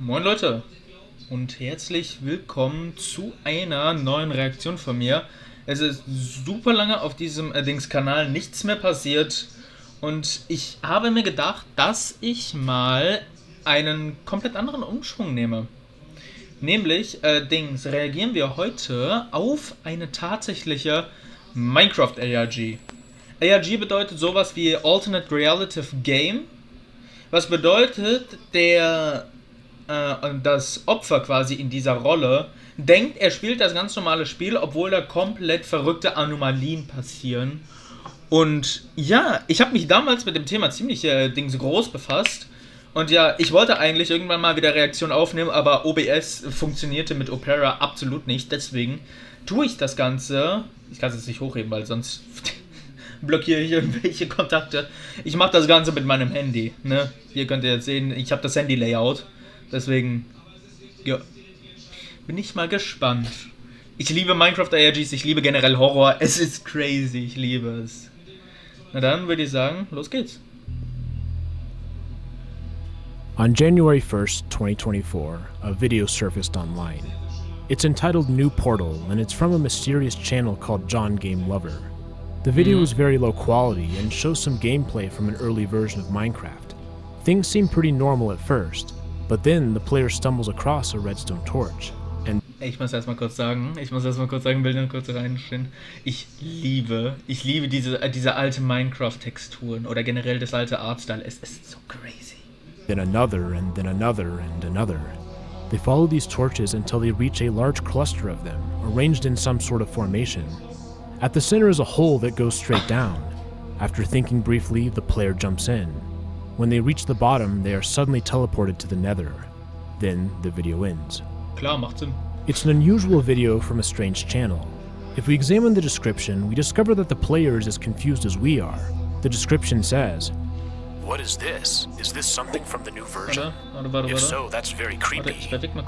Moin Leute und herzlich willkommen zu einer neuen Reaktion von mir. Es ist super lange auf diesem Kanal nichts mehr passiert und ich habe mir gedacht, dass ich mal einen komplett anderen Umschwung nehme. Nämlich reagieren wir heute auf eine tatsächliche Minecraft ARG. ARG bedeutet sowas wie Alternate Reality Game. Was bedeutet, das Opfer quasi in dieser Rolle denkt, er spielt das ganz normale Spiel, obwohl da komplett verrückte Anomalien passieren. Und ja, ich habe mich damals mit dem Thema ziemlich groß befasst. Und ja, ich wollte eigentlich irgendwann mal wieder Reaktion aufnehmen, aber OBS funktionierte mit Opera absolut nicht. Deswegen tue ich das Ganze. Ich kann es jetzt nicht hochheben, weil sonst blockiere ich irgendwelche Kontakte. Ich mache das Ganze mit meinem Handy. Ne? Hier könnt ihr jetzt sehen, ich habe das Handy-Layout. Deswegen, ja, bin ich mal gespannt. Ich liebe Minecraft ARGs, ich liebe generell Horror. Es ist crazy, ich liebe es. Na dann würde ich sagen, los geht's. On January 1st, 2024, a video surfaced online. It's entitled New Portal, and it's from a mysterious channel called John Game Lover. The video is very low quality and shows some gameplay from an early version of Minecraft. Things seem pretty normal at first, but then the player stumbles across a redstone torch. And Ich muss erstmal kurz sagen, Bilder kurz reinstellen. Ich liebe diese alte Minecraft-Texturen oder generell das alte Artstyle. Es ist so crazy. then another, and then another, and another. They follow these torches until they reach a large cluster of them, arranged in some sort of formation. At the center is a hole that goes straight down. After thinking briefly, the player jumps in. When they reach the bottom, they are suddenly teleported to the nether. Then the video ends. Klar, macht Sinn. It's an unusual video from a strange channel. If we examine the description, we discover that the player is as confused as we are. The description says, "What is this? Is this something from the new version? If so, that's very creepy.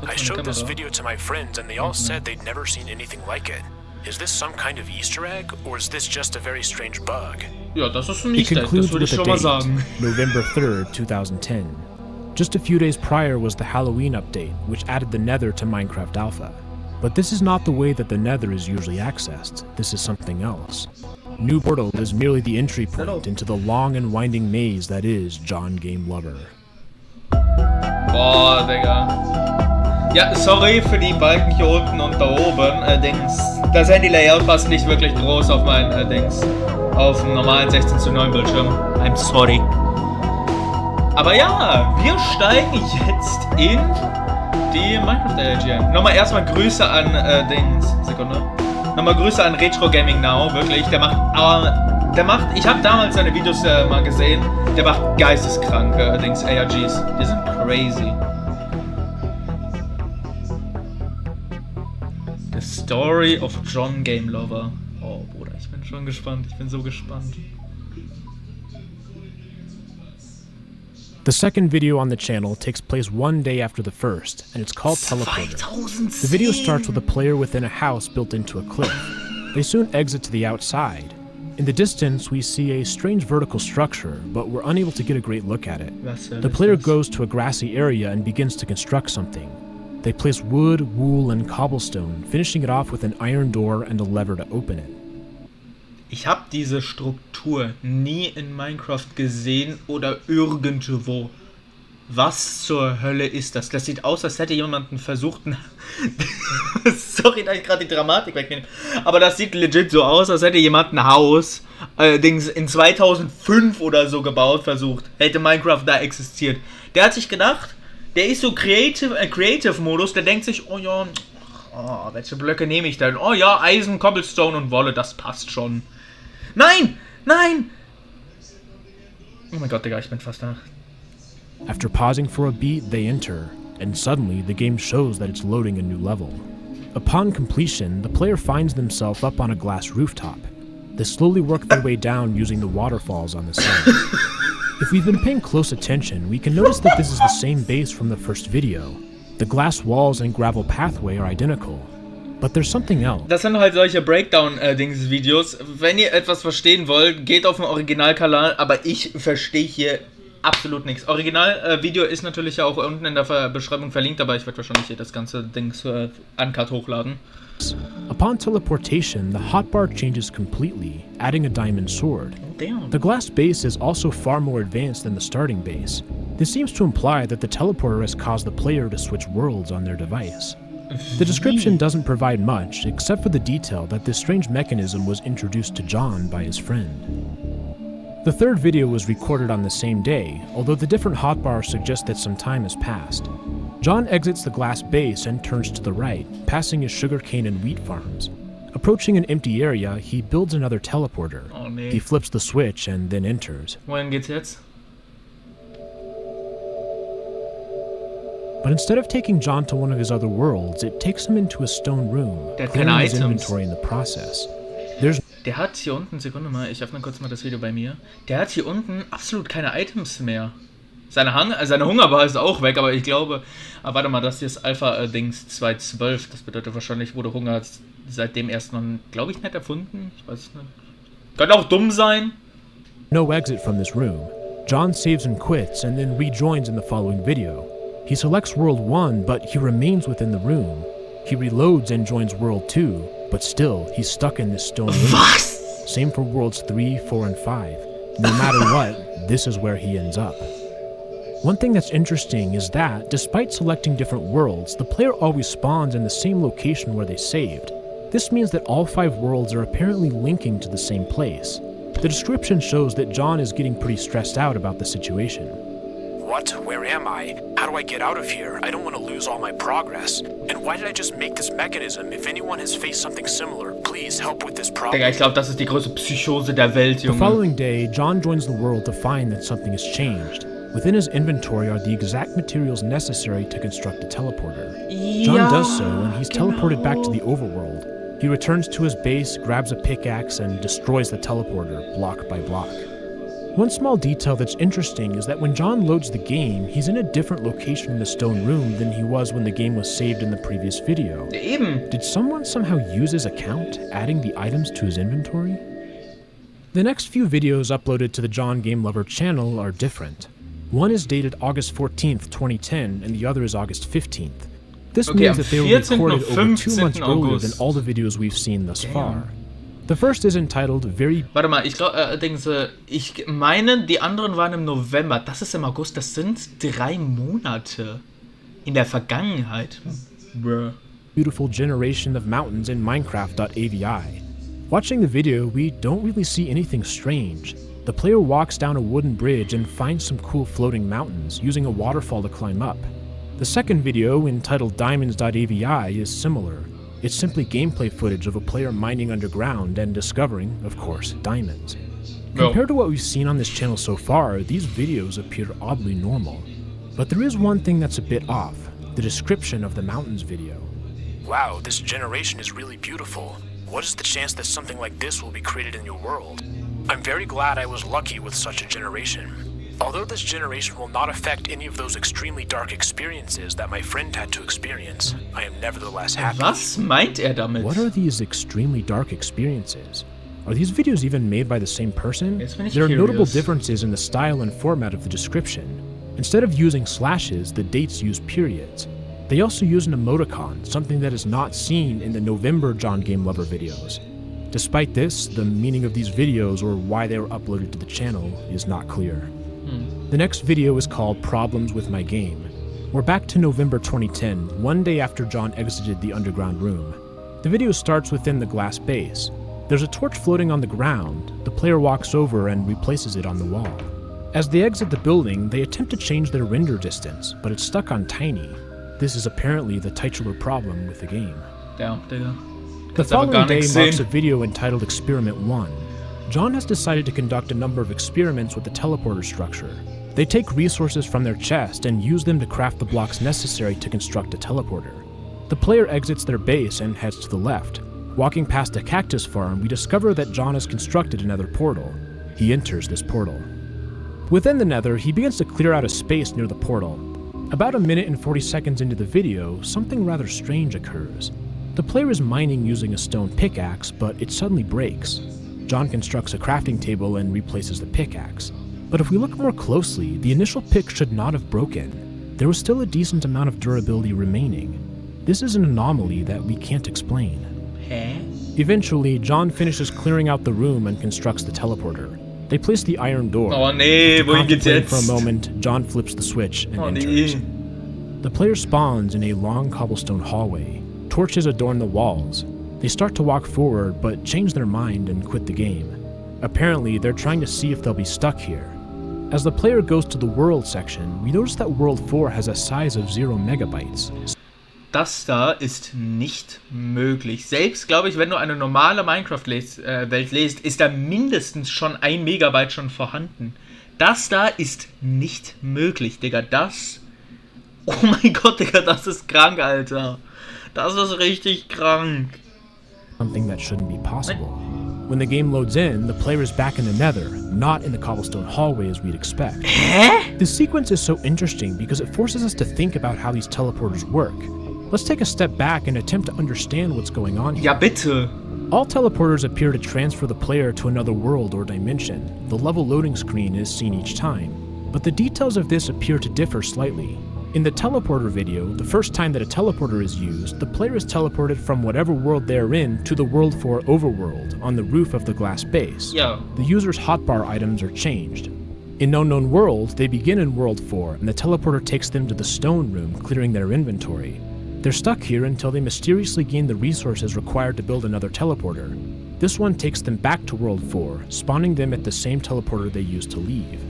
I showed this video to my friends and they all said they'd never seen anything like it. Is this some kind of Easter egg, or is this just a very strange bug?" Ja, das ist ein It Easter Egg, das concludes würde ich with a schon mal date, sagen. November 3rd, 2010. Just a few days prior was the Halloween update, which added the Nether to Minecraft Alpha. But this is not the way that the Nether is usually accessed. This is something else. New Portal is merely the entry point into the long and winding maze that is John Game Lover. Boah, Digga. Ja, sorry für die Balken hier unten und da oben. Das Handy-Layout passt nicht wirklich groß auf mein auf dem normalen 16:9 Bildschirm. I'm sorry. Aber ja, wir steigen jetzt in die Minecraft ARG ein. Nochmal erstmal Grüße an Sekunde. Nochmal Grüße an Retro Gaming Now, wirklich. Der macht, ich habe damals seine Videos mal gesehen, der macht geisteskranke ARGs. Die sind crazy. The Story of John Game Lover. Oh, Bruder, ich bin schon gespannt. Ich bin so gespannt. The second video on the channel takes place one day after the first, and it's called Teleporter. 2010. The video starts with a player within a house built into a cliff. They soon exit to the outside. In the distance, we see a strange vertical structure, but we're unable to get a great look at it. The player goes to a grassy area and begins to construct something. They place wood, wool, and cobblestone, finishing it off with an iron door and a lever to open it. Ich habe diese Struktur nie in Minecraft gesehen oder irgendwo. Was zur Hölle ist das? Das sieht aus, als hätte jemanden versucht... Sorry, dass ich gerade die Dramatik wegnehme. Aber das sieht legit so aus, als hätte jemand ein Haus in 2005 oder so gebaut, versucht. Hätte Minecraft da existiert. Der hat sich gedacht, der ist so Creative-Modus, der denkt sich, oh ja, welche Blöcke nehme ich denn? Oh ja, Eisen, Cobblestone und Wolle, das passt schon. Nein! Nein! Oh mein Gott, Digga, ich bin fast da. After pausing for a beat, they enter, and suddenly the game shows that it's loading a new level. Upon completion, the player finds themselves up on a glass rooftop. They slowly work their way down using the waterfalls on the side. If we've been paying close attention, we can notice that this is the same base from the first video. The glass walls and gravel pathway are identical. But there's something else. Das sind halt solche Breakdown-Videos. Wenn ihr etwas verstehen wollt, geht auf den Originalkanal, aber ich verstehe hier absolut nichts. Original-Video ist natürlich auch unten in der Beschreibung verlinkt, aber ich werde wahrscheinlich hier das ganze Ding uncut hochladen. Upon teleportation, the hotbar changes completely, adding a diamond sword. Damn. The glass base is also far more advanced than the starting base. This seems to imply that the teleporter has caused the player to switch worlds on their device. The description doesn't provide much, except for the detail that this strange mechanism was introduced to John by his friend. The third video was recorded on the same day, although the different hotbars suggest that some time has passed. John exits the glass base and turns to the right, passing his sugarcane and wheat farms. Approaching an empty area, he builds another teleporter. Oh, nee. He flips the switch and then enters. Wohin geht's jetzt? But instead of taking John to one of his other worlds, it takes him into a stone room, Der hat clearing keine his Items. inventory in the process. There's Der hat hier unten, Sekunde mal, ich öffne kurz mal das Video bei mir. Der hat hier unten absolut keine Items mehr. Seine Hungerbar ist auch weg, aber ich glaube... Ah, warte mal, das hier ist Alpha-Dings 2.12. Das bedeutet wahrscheinlich, wurde Hunger seitdem erst noch, glaube ich, nicht erfunden. Ich weiß es nicht. Könnte auch dumm sein. no exit from this room. John saves and quits, and then rejoins in the following video. He selects World 1, but he remains within the room. He reloads and joins World 2, but still, he's stuck in this stone room. Was? Same for Worlds 3, 4, and 5. No matter what, this is where he ends up. One thing that's interesting is that, despite selecting different worlds, the player always spawns in the same location where they saved. This means that all 5 worlds are apparently linking to the same place. The description shows that John is getting pretty stressed out about the situation. What? Where am I? How do I get out of here? I don't want to lose all my progress. And why did I just make this mechanism? If anyone has faced something similar, please help with this problem. Digga, ich glaube, das ist die größte Psychose der Welt, The Junge. following day, John joins the world to find that something has changed. Within his inventory are the exact materials necessary to construct a teleporter. John does so, and he's teleported back to the overworld. He returns to his base, grabs a pickaxe, and destroys the teleporter, block by block. One small detail that's interesting is that when John loads the game, he's in a different location in the stone room than he was when the game was saved in the previous video. Eben. Did someone somehow use his account, adding the items to his inventory? The next few videos uploaded to the John Game Lover channel are different. One is dated August 14th, 2010, and the other is August 15th. This Okay, means am that they were 14. recorded und over 2 months 15. earlier than August. all the videos we've seen thus Damn. far. The first is entitled Very... Warte mal, ich glaube, ich meine, die anderen waren im November. Das ist im August. Das sind 3 Monate in der Vergangenheit. Bruh. Beautiful generation of mountains in Minecraft.avi. Watching the video, we don't really see anything strange. The player walks down a wooden bridge and finds some cool floating mountains, using a waterfall to climb up. The second video, entitled Diamonds.avi, is similar. It's simply gameplay footage of a player mining underground and discovering, of course, diamonds. No. Compared to what we've seen on this channel so far, these videos appear oddly normal. But there is one thing that's a bit off, the description of the mountains video. Wow, this generation is really beautiful. What is the chance that something like this will be created in your world? I'm very glad I was lucky with such a generation. Although this generation will not affect any of those extremely dark experiences that my friend had to experience, I am nevertheless happy. Was meint damit? What are these extremely dark experiences? Are these videos even made by the same person? Jetzt bin ich There are notable curious. differences in the style and format of the description. Instead of using slashes, the dates use periods. They also use an emoticon, something that is not seen in the November John Game Lover videos. Despite this, the meaning of these videos or why they were uploaded to the channel is not clear. The next video is called Problems with My Game. We're back to November 2010, one day after John exited the underground room. The video starts within the glass base. There's a torch floating on the ground. The player walks over and replaces it on the wall. As they exit the building, they attempt to change their render distance, but it's stuck on tiny. This is apparently the titular problem with the game. Ja, Digga. The Kannst aber gar following day nichts marks a sehen. video entitled Experiment 1. John has decided to conduct a number of experiments with the teleporter structure. They take resources from their chest and use them to craft the blocks necessary to construct a teleporter. The player exits their base and heads to the left. Walking past a cactus farm, we discover that John has constructed another portal. He enters this portal. Within the nether, he begins to clear out a space near the portal. About a minute and 40 seconds into the video, something rather strange occurs. The player is mining using a stone pickaxe, but it suddenly breaks. John constructs a crafting table and replaces the pickaxe. But if we look more closely, the initial pick should not have broken. There was still a decent amount of durability remaining. This is an anomaly that we can't explain. Hä? Eventually, John finishes clearing out the room and constructs the teleporter. They place the iron door. Oh nee, wohin geht's Contemplating for a jetzt? moment, John flips the switch and Oh enters. nee. The player spawns in a long cobblestone hallway. Torches adorn the walls. They start to walk forward, but change their mind and quit the game. Apparently, they're trying to see if they'll be stuck here. As the player goes to the World section, we notice that World 4 has a size of 0 Megabytes. Das da ist nicht möglich. Selbst, glaube ich, wenn du eine normale Minecraft-Welt liest, ist da mindestens schon 1 Megabyte schon vorhanden. Das da ist nicht möglich, Digga. Das... Oh mein Gott, Digga, das ist krank, Alter. Das ist richtig krank. Something that shouldn't be possible. When the game loads in, the player is back in the Nether, not in the cobblestone hallway as we'd expect. Hä? This sequence is so interesting because it forces us to think about how these teleporters work. Let's take a step back and attempt to understand what's going on here. Ja, bitte. All teleporters appear to transfer the player to another world or dimension. The level loading screen is seen each time, but the details of this appear to differ slightly. In the teleporter video, the first time that a teleporter is used, the player is teleported from whatever world they're in to the World 4 overworld on the roof of the glass base. Ja. The user's hotbar items are changed. In Unknown World, they begin in World 4, and the teleporter takes them to the stone room, clearing their inventory. They're stuck here until they mysteriously gain the resources required to build another teleporter. This one takes them back to World 4, spawning them at the same teleporter they used to leave.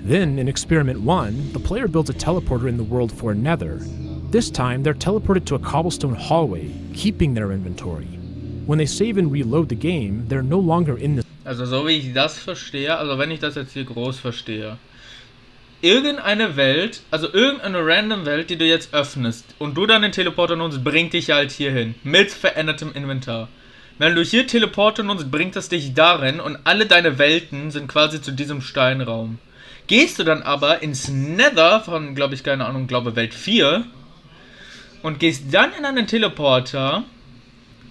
Then, in Experiment 1, the player builds a teleporter in the World 4 Nether. This time, they're teleported to a cobblestone hallway, keeping their inventory. When they save and reload the game, they're no longer in the... Also so wie ich das verstehe, also wenn ich das jetzt hier groß verstehe. Irgendeine Welt, also irgendeine random Welt, die du jetzt öffnest und du dann den Teleporter nutzt, bringt dich halt hier hin. Mit verändertem Inventar. Wenn du hier Teleporter nutzt, bringt es dich darin und alle deine Welten sind quasi zu diesem Steinraum. Gehst du dann aber ins Nether von, glaube ich, keine Ahnung, glaube Welt 4 und gehst dann in einen Teleporter,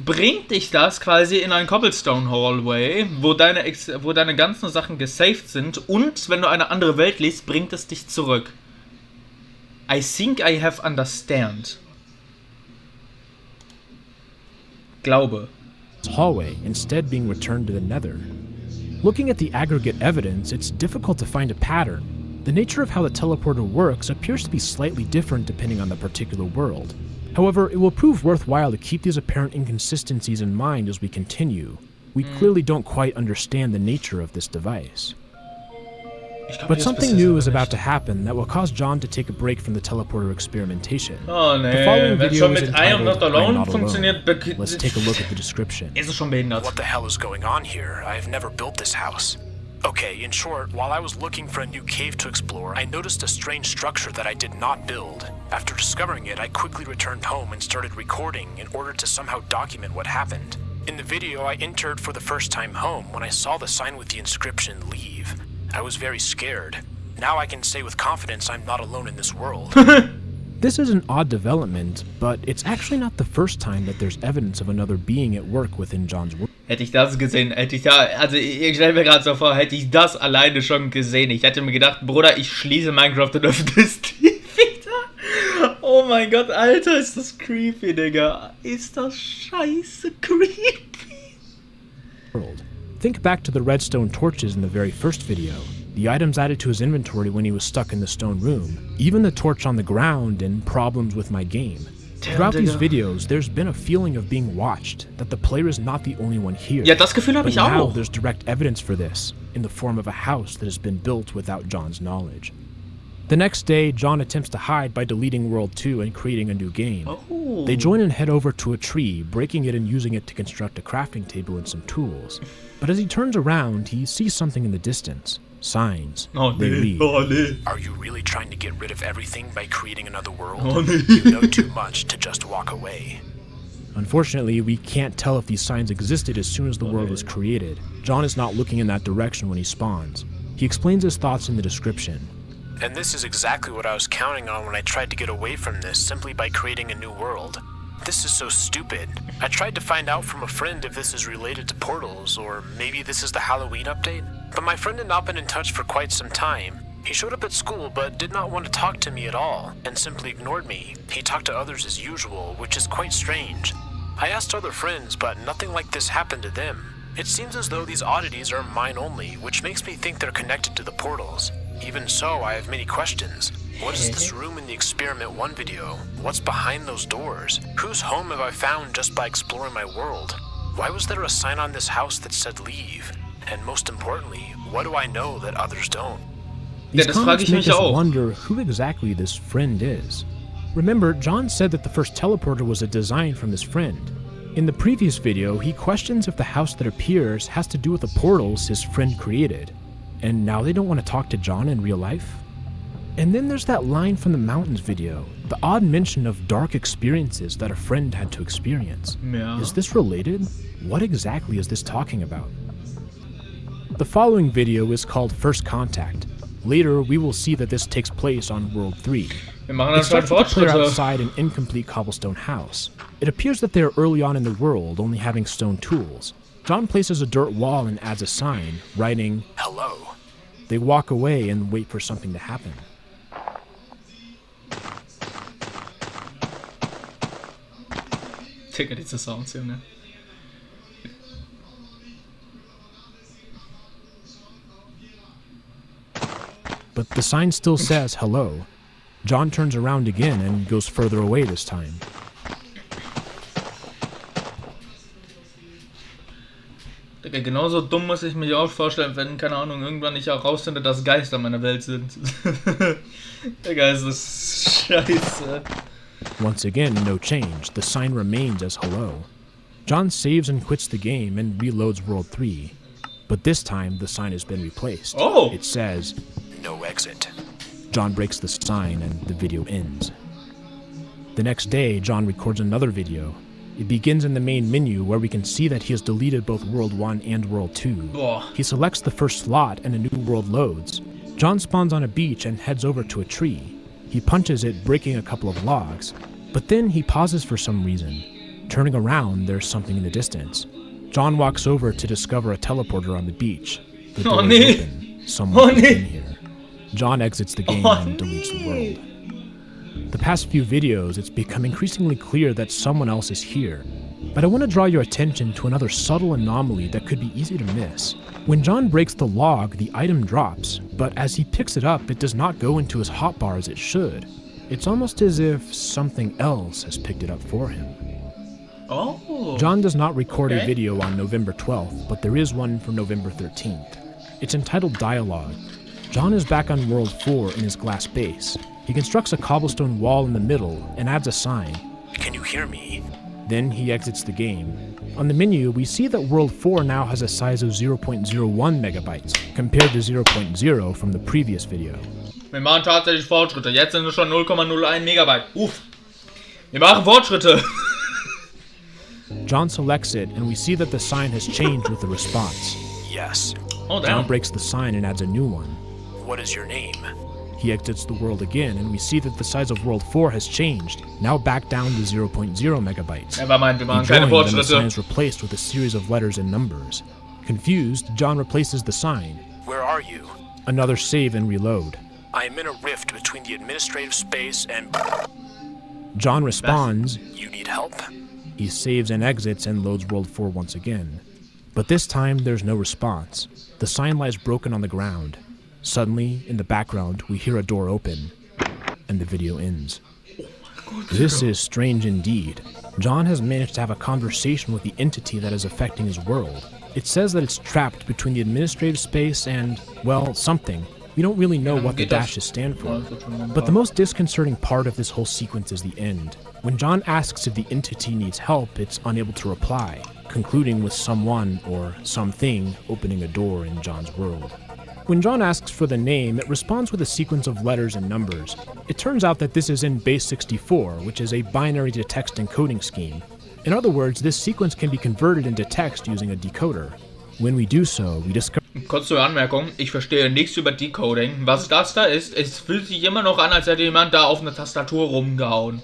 bringt dich das quasi in einen Cobblestone Hallway, wo deine ganzen Sachen gesaved sind und wenn du eine andere Welt liest, bringt es dich zurück. I think I have understand. Glaube. hallway, instead being returned to the Nether. Looking at the aggregate evidence, it's difficult to find a pattern. The nature of how the teleporter works appears to be slightly different depending on the particular world. However, it will prove worthwhile to keep these apparent inconsistencies in mind as we continue. We clearly don't quite understand the nature of this device. But something new is about to happen that will cause John to take a break from the teleporter experimentation. Oh The nee, following wenn video schon is mit I am entitled not alone I'm Not funktioniert, Alone. Let's take a look at the description. ist es schon behindert. What the hell is going on here? I have never built this house. Okay, in short, while I was looking for a new cave to explore, I noticed a strange structure that I did not build. After discovering it, I quickly returned home and started recording in order to somehow document what happened. In the video, I entered for the first time home when I saw the sign with the inscription, "Leave." I was very scared. Now I can say with confidence I'm not alone in this world. This is an odd development, but it's actually not the first time that there's evidence of another being at work within John's world. Hätte ich das gesehen, also ich stelle mir gerade so vor, hätte ich das alleine schon gesehen. Ich hätte mir gedacht, Bruder, ich schließe Minecraft und öffne Steam wieder. Oh mein Gott, Alter, ist das creepy, Digga. Ist das scheiße creepy. Think back to the redstone torches in the very first video. The items added to his inventory when he was stuck in the stone room, even the torch on the ground and problems with my game. Throughout these videos, there's been a feeling of being watched, that the player is not the only one here. Ja, das Gefühl habe But ich now auch. there's direct evidence for this, in the form of a house that has been built without John's knowledge. The next day, John attempts to hide by deleting World 2 and creating a new game. Oh. They join and head over to a tree, breaking it and using it to construct a crafting table and some tools. But as he turns around, he sees something in the distance. Signs. Oh They nee, read. oh nee. Are you really trying to get rid of everything by creating another world? Oh nee. You know too much to just walk away. Unfortunately, we can't tell if these signs existed as soon as the world was created. John is not looking in that direction when he spawns. He explains his thoughts in the description. And this is exactly what I was counting on when I tried to get away from this simply by creating a new world. This is so stupid. I tried to find out from a friend if this is related to portals, or maybe this is the Halloween update. But my friend had not been in touch for quite some time. He showed up at school but did not want to talk to me at all, and simply ignored me. He talked to others as usual, which is quite strange. I asked other friends, but nothing like this happened to them. It seems as though these oddities are mine only, which makes me think they're connected to the portals. Even so, I have many questions. What is this room in the Experiment 1 video? What's behind those doors? Whose home have I found just by exploring my world? Why was there a sign on this house that said leave? And most importantly, what do I know that others don't? These comments make us wonder who exactly this friend is. Remember, John said that the first teleporter was a design from his friend. In the previous video, he questions if the house that appears has to do with the portals his friend created. And now they don't want to talk to John in real life? And then there's that line from the mountains video, the odd mention of dark experiences that a friend had to experience. Yeah. Is this related? What exactly is this talking about? The following video is called First Contact. Later, we will see that this takes place on World 3. It starts with the player outside an incomplete cobblestone house. It appears that they are early on in the world, only having stone tools. John places a dirt wall and adds a sign, writing, "Hello." They walk away and wait for something to happen. Digga, diese Sounds, Junge. But the sign still says hello. John turns around again and goes further away this time. Digga, genauso dumm muss ich mich auch vorstellen, wenn, keine Ahnung, irgendwann ich auch rausfinde, dass Geister in meiner Welt sind. Digga, ist das scheiße. Once again, no change. The sign remains as hello. John saves and quits the game and reloads World 3. But this time, the sign has been replaced. Oh! It says, "No exit." John breaks the sign and the video ends. The next day, John records another video. It begins in the main menu where we can see that he has deleted both World 1 and World 2. Oh. He selects the first slot and a new world loads. John spawns on a beach and heads over to a tree. He punches it, breaking a couple of logs. But then he pauses for some reason. Turning around, there's something in the distance. John walks over to discover a teleporter on the beach. The door is open. Someone's in here. John exits the game and deletes the world. The past few videos, it's become increasingly clear that someone else is here. But I want to draw your attention to another subtle anomaly that could be easy to miss. When John breaks the log, the item drops, but as he picks it up, it does not go into his hotbar as it should. It's almost as if something else has picked it up for him. Oh. John does not record a video on November 12th, but there is one for November 13th. It's entitled Dialogue. John is back on World 4 in his glass base. He constructs a cobblestone wall in the middle and adds a sign. "Can you hear me?" Then he exits the game. On the menu, we see that World 4 now has a size of 0.01 megabytes, compared to 0.0 from the previous video. Wir machen tatsächlich Fortschritte. Jetzt sind es schon 0,01 Megabyte. Uff. Wir machen Fortschritte. John selects it, and we see that the sign has changed with the response. "Yes." Oh, John damn. breaks the sign and adds a new one. "What is your name?" He exits the world again, and we see that the size of World 4 has changed, now back down to 0.0 megabytes. Er meint, wir machen He keine joined, and the sign Fortschritte. is replaced with a series of letters and numbers. Confused, John replaces the sign. "Where are you?" Another save and reload. "I am in a rift between the administrative space and..." John responds. "You need help?" He saves and exits and loads World 4 once again. But this time, there's no response. The sign lies broken on the ground. Suddenly, in the background, we hear a door open, and the video ends. This is strange indeed. John has managed to have a conversation with the entity that is affecting his world. It says that it's trapped between the administrative space and, well, something. We don't really know what the dashes stand for. But the most disconcerting part of this whole sequence is the end. When John asks if the entity needs help, it's unable to reply, concluding with someone or something opening a door in John's world. When John asks for the name, it responds with a sequence of letters and numbers. It turns out that this is in base 64, which is a binary to text encoding scheme. In other words, this sequence can be converted into text using a decoder. When we do so, we discover... Kurze Anmerkung, ich verstehe nichts über Decoding. Was das da ist, es fühlt sich immer noch an, als hätte jemand da auf eine Tastatur rumgehauen.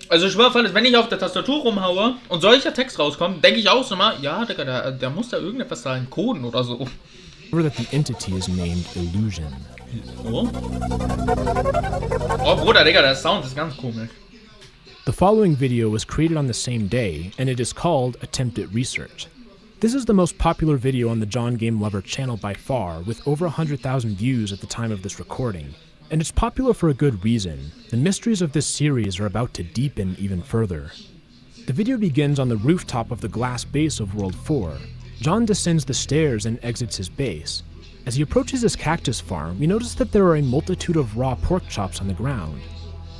Also ich schwöre, wenn ich auf der Tastatur rumhaue und solcher Text rauskommt, denke ich auch so mal, ja, Digga, der muss da irgendetwas da encoden oder so. that the entity is named Illusion. Oh? Oh, Bruder, Digga, der Sound ist ganz komisch. The following video was created on the same day, and it is called Attempted Research. This is the most popular video on the John Game Lover channel by far, with over 100,000 views at the time of this recording. And it's popular for a good reason. The mysteries of this series are about to deepen even further. The video begins on the rooftop of the glass base of World 4. John descends the stairs and exits his base. As he approaches his cactus farm, we notice that there are a multitude of raw pork chops on the ground.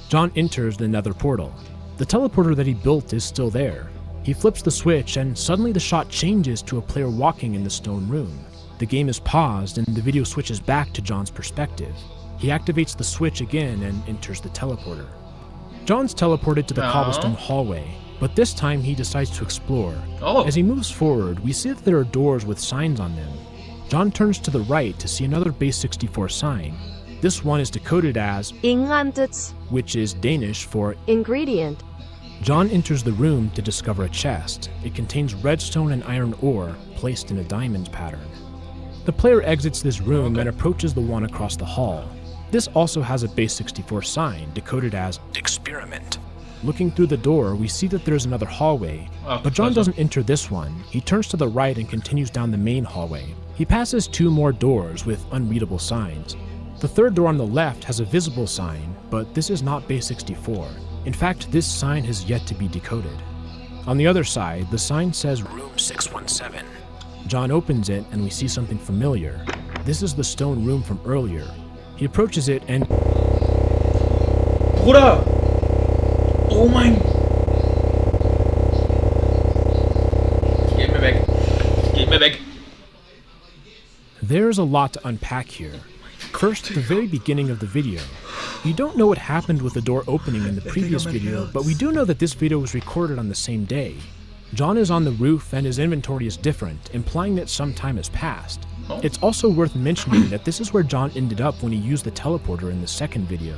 John enters the nether portal. The teleporter that he built is still there. He flips the switch and suddenly the shot changes to a player walking in the stone room. The game is paused and the video switches back to John's perspective. He activates the switch again and enters the teleporter. John's teleported to the cobblestone hallway, but this time he decides to explore. As he moves forward, we see that there are doors with signs on them. John turns to the right to see another base 64 sign. This one is decoded as Ingredients, which is Danish for ingredient. John enters the room to discover a chest. It contains redstone and iron ore placed in a diamond pattern. The player exits this room and approaches the one across the hall. This also has a base 64 sign decoded as Experiment. Looking through the door, we see that there's another hallway, but John doesn't enter this one. He turns to the right and continues down the main hallway. He passes two more doors with unreadable signs. The third door on the left has a visible sign, but this is not base 64. In fact, this sign has yet to be decoded. On the other side, the sign says Room 617. John opens it and we see something familiar. This is the stone room from earlier. He approaches it and... Bruder! Oh mein... Geht mir weg. Geht mir weg. There's a lot to unpack here. First, the very beginning of the video. We don't know what happened with the door opening in the previous video, but we do know that this video was recorded on the same day. John is on the roof and his inventory is different, implying that some time has passed. It's also worth mentioning that this is where John ended up when he used the teleporter in the second video.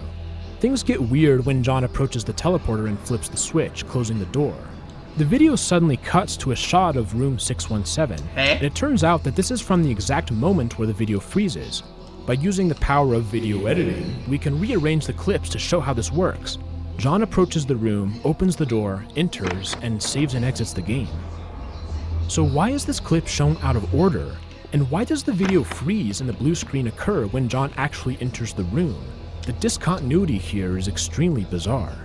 Things get weird when John approaches the teleporter and flips the switch, closing the door. The video suddenly cuts to a shot of room 617, and it turns out that this is from the exact moment where the video freezes. By using the power of video editing, we can rearrange the clips to show how this works. John approaches the room, opens the door, enters, and saves and exits the game. So why is this clip shown out of order? And why does the video freeze and the blue screen occur when John actually enters the room? The discontinuity here is extremely bizarre.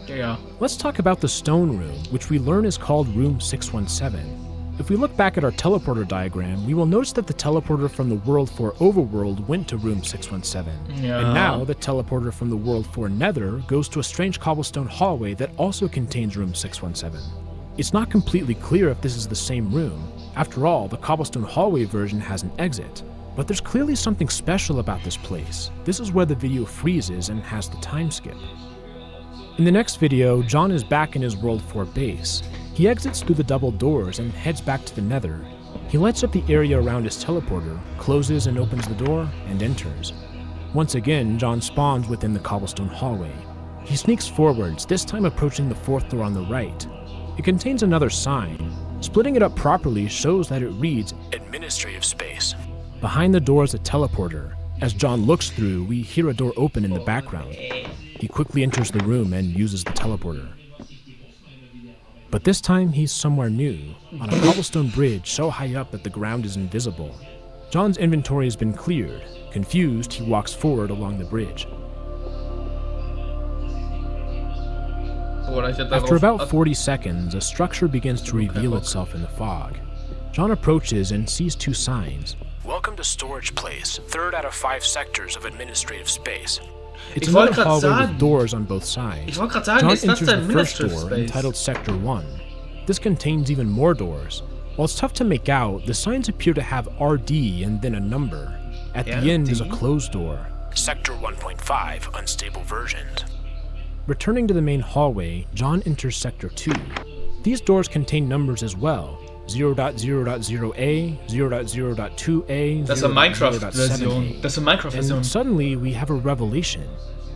Yeah. Let's talk about the stone room, which we learn is called room 617. If we look back at our teleporter diagram, we will notice that the teleporter from the World 4 overworld went to room 617. Yeah. And now the teleporter from the World 4 nether goes to a strange cobblestone hallway that also contains room 617. It's not completely clear if this is the same room. After all, the cobblestone hallway version has an exit. But there's clearly something special about this place. This is where the video freezes and has the time skip. In the next video, John is back in his World 4 base. He exits through the double doors and heads back to the nether. He lights up the area around his teleporter, closes and opens the door, and enters. Once again, John spawns within the cobblestone hallway. He sneaks forwards, this time approaching the fourth door on the right. It contains another sign. Splitting it up properly shows that it reads Administrative space. Behind the door is a teleporter. As John looks through, we hear a door open in the background. He quickly enters the room and uses the teleporter. But this time he's somewhere new, on a cobblestone bridge so high up that the ground is invisible. John's inventory has been cleared. Confused, he walks forward along the bridge. After about 40 seconds, a structure begins to reveal itself in the fog. John approaches and sees two signs. Welcome to Storage Place, 3rd out of 5 sectors of administrative space. It's another hallway with doors on both sides. John enters the first door, entitled Sector 1. This contains even more doors. While it's tough to make out, the signs appear to have RD and then a number. At the end is a closed door. Sector 1.5, unstable versions. Returning to the main hallway, John enters Sector 2. These doors contain numbers as well. 0.0.0a, 0.0.2a, That's a Minecraft version. That's a Minecraft version. And suddenly we have a revelation.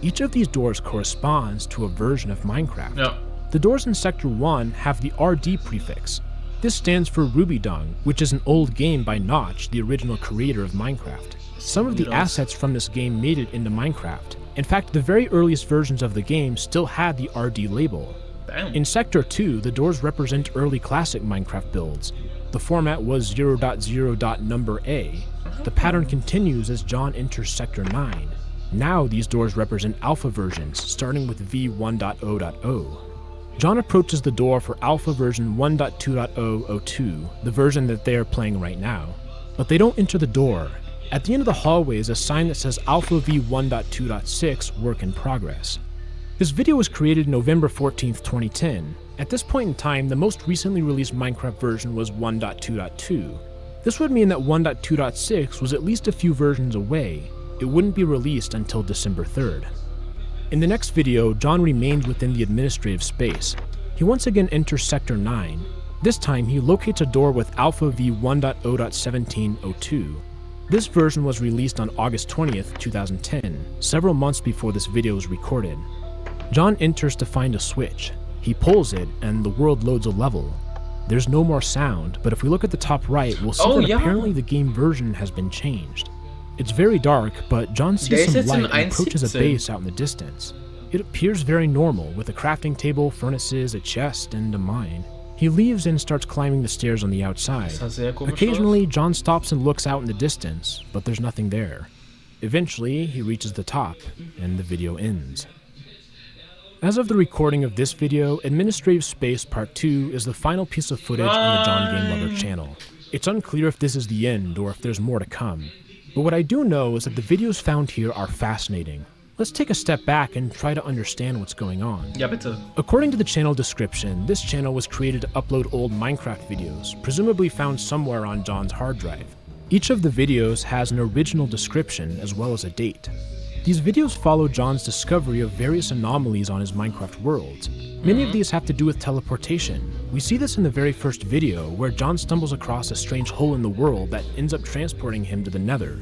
Each of these doors corresponds to a version of Minecraft. Yeah. The doors in Sector 1 have the RD prefix. This stands for Ruby Dung, which is an old game by Notch, the original creator of Minecraft. Some of the assets from this game made it into Minecraft. In fact, the very earliest versions of the game still had the RD label. Damn. In Sector 2, the doors represent early classic Minecraft builds. The format was 0.0.A. The pattern continues as John enters Sector 9. Now these doors represent alpha versions, starting with V1.0.0. John approaches the door for alpha version 1.2.0.02, the version that they are playing right now. But they don't enter the door. At the end of the hallway is a sign that says Alpha V1.2.6 work in progress. This video was created November 14th, 2010. At this point in time, the most recently released Minecraft version was 1.2.2. This would mean that 1.2.6 was at least a few versions away. It wouldn't be released until December 3rd. In the next video, John remains within the administrative space. He once again enters Sector 9. This time, he locates a door with Alpha V1.0.17.02. This version was released on August 20th, 2010, several months before this video was recorded. John enters to find a switch. He pulls it, and the world loads a level. There's no more sound, but if we look at the top right, we'll see that apparently the game version has been changed. It's very dark, but John sees some light and approaches a base out in the distance. It appears very normal, with a crafting table, furnaces, a chest, and a mine. He leaves and starts climbing the stairs on the outside. Occasionally, John stops and looks out in the distance, but there's nothing there. Eventually, he reaches the top, and the video ends. As of the recording of this video, Administrative Space Part 2 is the final piece of footage on the John Game Lover channel. It's unclear if this is the end or if there's more to come. But what I do know is that the videos found here are fascinating. Let's take a step back and try to understand what's going on. Ja, bitte. According to the channel description, this channel was created to upload old Minecraft videos, presumably found somewhere on John's hard drive. Each of the videos has an original description as well as a date. These videos follow John's discovery of various anomalies on his Minecraft worlds. Many of these have to do with teleportation. We see this in the very first video, where John stumbles across a strange hole in the world that ends up transporting him to the Nether.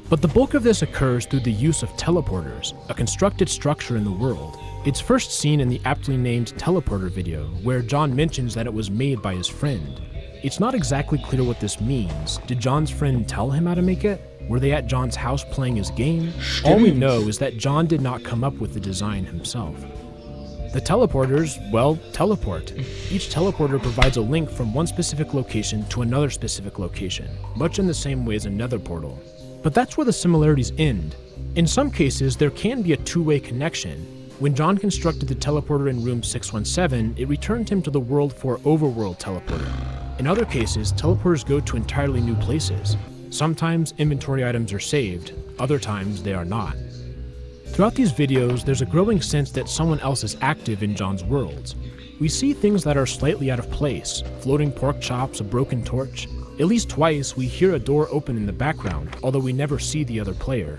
But the bulk of this occurs through the use of teleporters, a constructed structure in the world. It's first seen in the aptly named teleporter video, where John mentions that it was made by his friend. It's not exactly clear what this means. Did John's friend tell him how to make it? Were they at John's house playing his game? All we know is that John did not come up with the design himself. The teleporters, well, teleport. Each teleporter provides a link from one specific location to another specific location, much in the same way as a nether portal. But that's where the similarities end. In some cases, there can be a two-way connection. When John constructed the teleporter in room 617, it returned him to the World 4 overworld teleporter. In other cases, teleporters go to entirely new places. Sometimes inventory items are saved, other times they are not. Throughout these videos, there's a growing sense that someone else is active in John's worlds. We see things that are slightly out of place, floating pork chops, a broken torch. At least twice, we hear a door open in the background, although we never see the other player.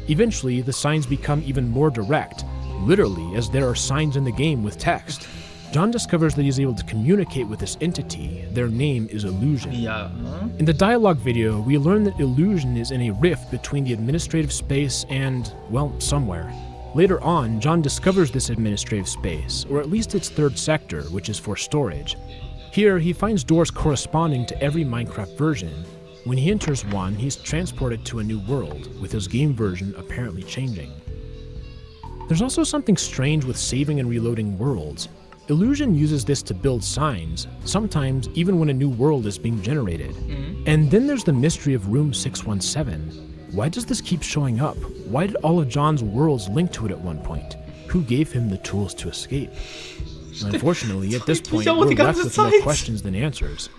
Eventually, the signs become even more direct, literally, as there are signs in the game with text. John discovers that he's able to communicate with this entity. Their name is Illusion. Ja. In the dialogue video, we learn that Illusion is in a rift between the administrative space and, well, somewhere. Later on, John discovers this administrative space, or at least its third sector, which is for storage. Here, he finds doors corresponding to every Minecraft version. When he enters one, he's transported to a new world, with his game version apparently changing. There's also something strange with saving and reloading worlds. Illusion uses this to build signs, sometimes even when a new world is being generated. And then there's the mystery of room 617. Why does this keep showing up? Why did all of John's worlds link to it at one point? Who gave him the tools to escape? Unfortunately, at this point, we're left with more questions than answers.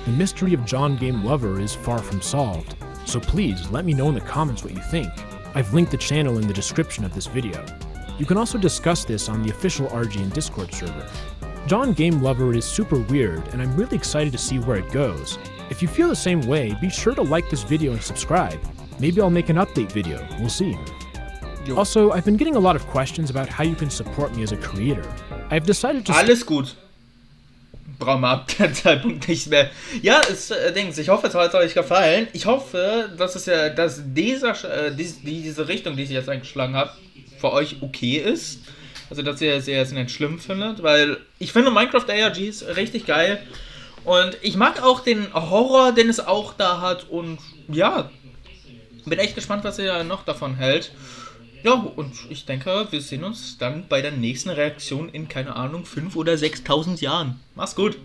The mystery of John Game Lover is far from solved, so please let me know in the comments what you think. I've linked the channel in the description of this video. You can also discuss this on the official ARG and Discord server. John Game Lover is super weird, and I'm really excited to see where it goes. If you feel the same way, be sure to like this video and subscribe. Maybe I'll make an update video, we'll see. Also, I've been getting a lot of questions about how you can support me as a creator. I've decided to... Alles gut. Brauchen wir ab dem Zeitpunkt nicht mehr. Ja, ich hoffe, es hat euch gefallen. Ich hoffe, dass diese Richtung, die ich jetzt eingeschlagen habe, für euch okay ist. Also, dass ihr es jetzt nicht schlimm findet, weil ich finde Minecraft ARGs richtig geil. Und ich mag auch den Horror, den es auch da hat. Und ja, bin echt gespannt, was ihr noch davon hält. Ja, und ich denke, wir sehen uns dann bei der nächsten Reaktion in, keine Ahnung, 5.000 oder 6.000 Jahren. Mach's gut.